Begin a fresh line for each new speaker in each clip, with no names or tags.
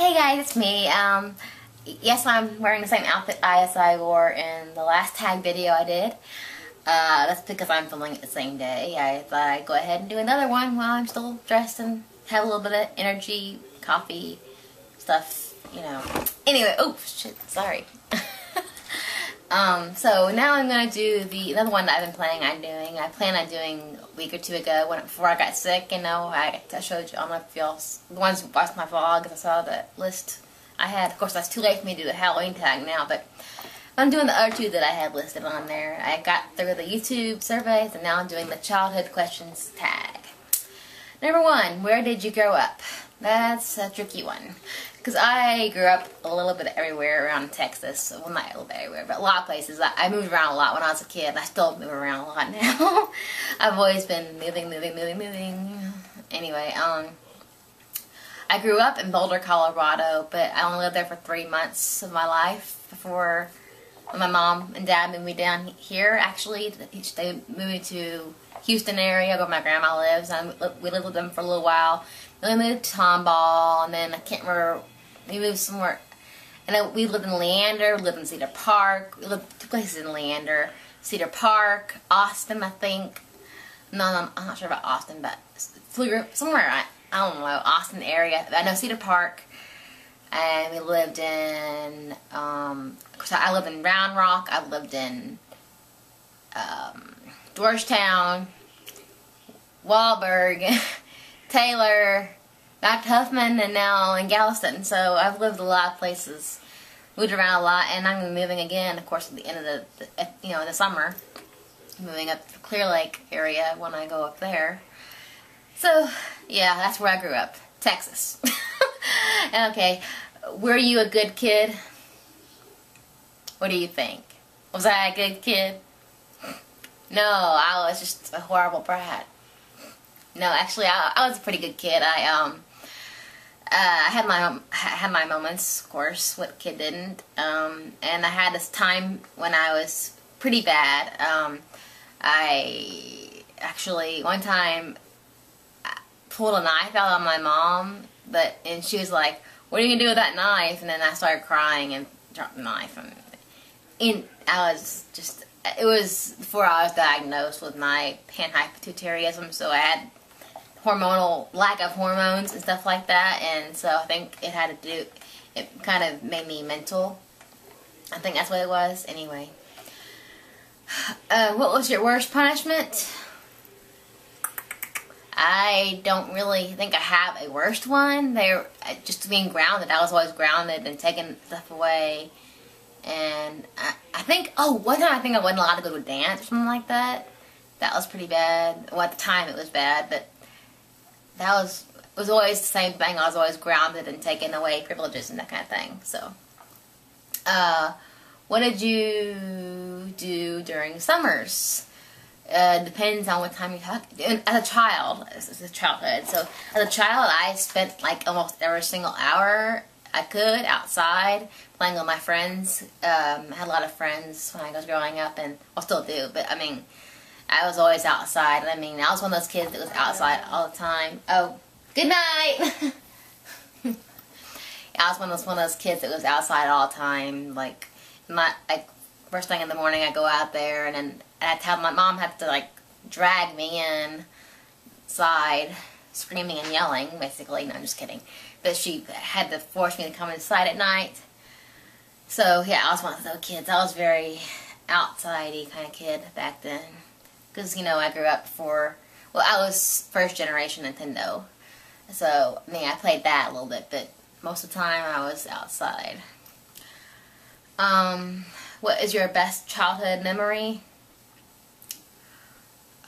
Hey guys, it's me. Yes, I'm wearing the same outfit as I wore in the last tag video I did. That's because I'm filming it the same day. I thought I'd go ahead and do another one while I'm still dressed and have a little bit of energy, coffee, stuff, you know. Anyway, oh shit, sorry. So now I'm gonna do another one that I've been planning on doing. I planned on doing a week or two ago before I got sick. You know, I showed you all my the ones who watched my vlogs. I saw the list I had. Of course, that's too late for me to do the Halloween tag now, but I'm doing the other two that I had listed on there. I got through the YouTube surveys, and now I'm doing the childhood questions tag. Number 1, where did you grow up? That's a tricky one. Because I grew up a little bit everywhere around Texas. Well, not a little bit everywhere, but a lot of places. I moved around a lot when I was a kid. I still move around a lot now. I've always been moving. Anyway, I grew up in Boulder, Colorado, but I only lived there for 3 months of my life before my mom and dad moved me down here. Actually, they moved me to Houston area where my grandma lives, and we lived with them for a little while. Then we moved to Tomball, and then I can't remember, we moved somewhere, and then we lived in Leander, we lived in Cedar Park, we lived 2 places in Leander, Cedar Park, Austin, I think. No, I'm not sure about Austin, but somewhere, I don't know, Austin area. I know Cedar Park, and we lived in, so I lived in Round Rock, I lived in Georgetown, Wahlberg, Taylor, back to Huffman, and now in Galveston. So I've lived a lot of places, moved around a lot, and I'm going to be moving again, of course, at the end of in the summer, moving up to the Clear Lake area when I go up there. So, yeah, that's where I grew up, Texas. Okay, were you a good kid? What do you think? Was I a good kid? No, I was just a horrible brat. No, actually, I was a pretty good kid. I had my moments, of course. What kid didn't? And I had this time when I was pretty bad. I actually one time pulled a knife out on my mom, and she was like, "What are you gonna do with that knife?" And then I started crying and dropped the knife. And I was just. It was before I was diagnosed with my panhypopituitarism, so I had lack of hormones and stuff like that, and so I think it kind of made me mental. I think that's what it was. Anyway, what was your worst punishment? I don't really think I have a worst one. Just being grounded. I was always grounded and taking stuff away. And I think, one time I think I wasn't allowed to go to a dance or something like that. That was pretty bad. Well, at the time it was bad, but it was always the same thing. I was always grounded and taking away privileges and that kind of thing. So, what did you do during summers? Depends on what time you talk. As a child, as a childhood. So, as a child, I spent like almost every single hour I could outside playing with my friends. I had a lot of friends when I was growing up, and I still do, but I mean, I was always outside. I mean, I was one of those kids that was outside all the time. Oh, good night! I was one of those kids that was outside all the time. Like first thing in the morning I go out there, and then I'd have my mom have to like drag me inside, screaming and yelling, basically. No, I'm just kidding. But she had to force me to come inside at night. So, yeah, I was one of those kids. I was very outside-y kind of kid back then. Because, you know, I grew up I was first generation Nintendo. So, I mean, I played that a little bit, but most of the time I was outside. What is your best childhood memory?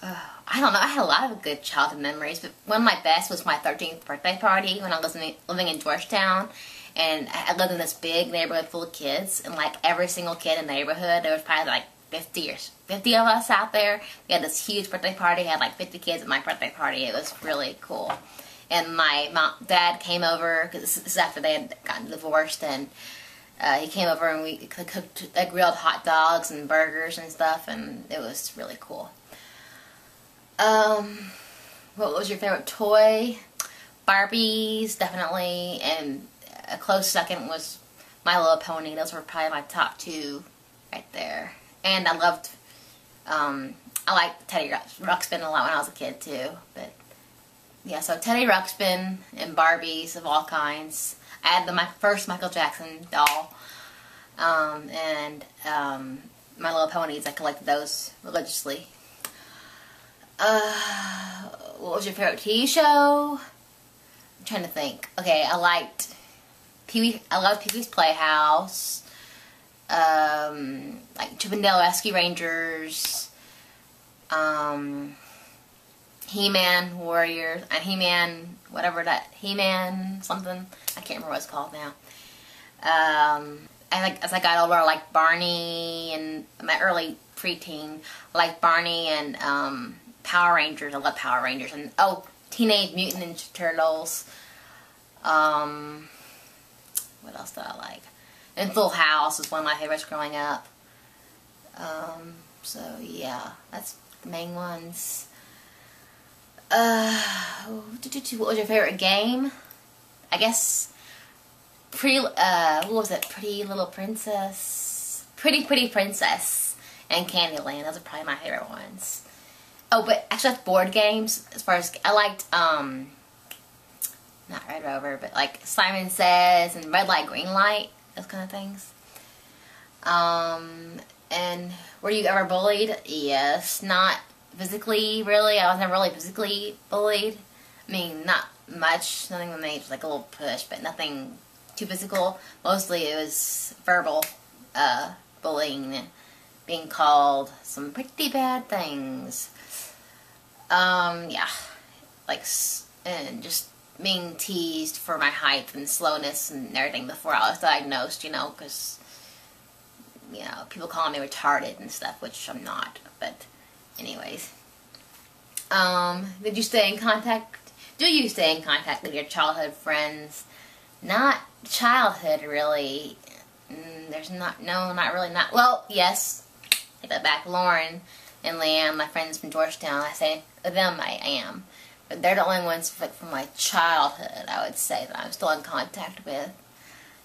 I don't know. I had a lot of good childhood memories, but one of my best was my 13th birthday party when I was living in Georgetown, and I lived in this big neighborhood full of kids, and like every single kid in the neighborhood, there was probably like 50 of us out there. We had this huge birthday party. I had like 50 kids at my birthday party. It was really cool. And my dad came over, because this is after they had gotten divorced, and he came over and we cooked grilled hot dogs and burgers and stuff, and it was really cool. What was your favorite toy? Barbies, definitely, and a close second was My Little Pony. Those were probably my top two right there. And I loved, I liked Teddy Ruxpin a lot when I was a kid too. But yeah, so Teddy Ruxpin and Barbies of all kinds. I had my first Michael Jackson doll. My Little Ponies, I collected those religiously. What was your favorite TV show? I'm trying to think. Okay, I liked I loved Pee-wee's Playhouse. Like Chip and Dale Rescue Rangers. He-Man Warriors, and He-Man, whatever that, He-Man something, I can't remember what it's called now. As I got older, I liked Barney, and my early preteen, I liked Barney and Power Rangers. I love Power Rangers, and Teenage Mutant Ninja Turtles. What else did I like? And Full House was one of my favorites growing up. So yeah, that's the main ones. What was your favorite game? I guess what was it? Pretty Little Princess, Pretty Princess, and Candyland. Those are probably my favorite ones. Oh, but actually, that's board games. As far as I liked, not Red Rover, but like Simon Says and Red Light, Green Light, those kind of things. And were you ever bullied? Yes, not physically, really. I was never really physically bullied. I mean, not much. Nothing with me, just like a little push, but nothing too physical. Mostly it was verbal bullying, being called some pretty bad things. Yeah, like, and just being teased for my height and slowness and everything before I was diagnosed, you know, because, you know, people calling me retarded and stuff, which I'm not, but anyways. Did you stay in contact? Do you stay in contact with your childhood friends? Not childhood, really. There's not really. Well, yes. Take that back. Lauren and Leanne, my friends from Georgetown, I say with them I am. But they're the only ones like from my childhood, I would say, that I'm still in contact with.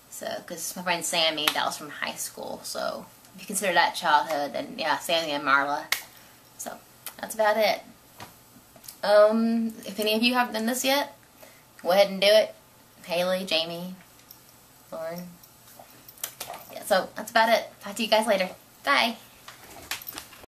So, because my friend Sammy, that was from high school. So, if you consider that childhood, then yeah, Sammy and Marla. So, that's about it. If any of you haven't done this yet, go ahead and do it. Haley, Jamie, Lauren. Yeah, so that's about it. Talk to you guys later. Bye.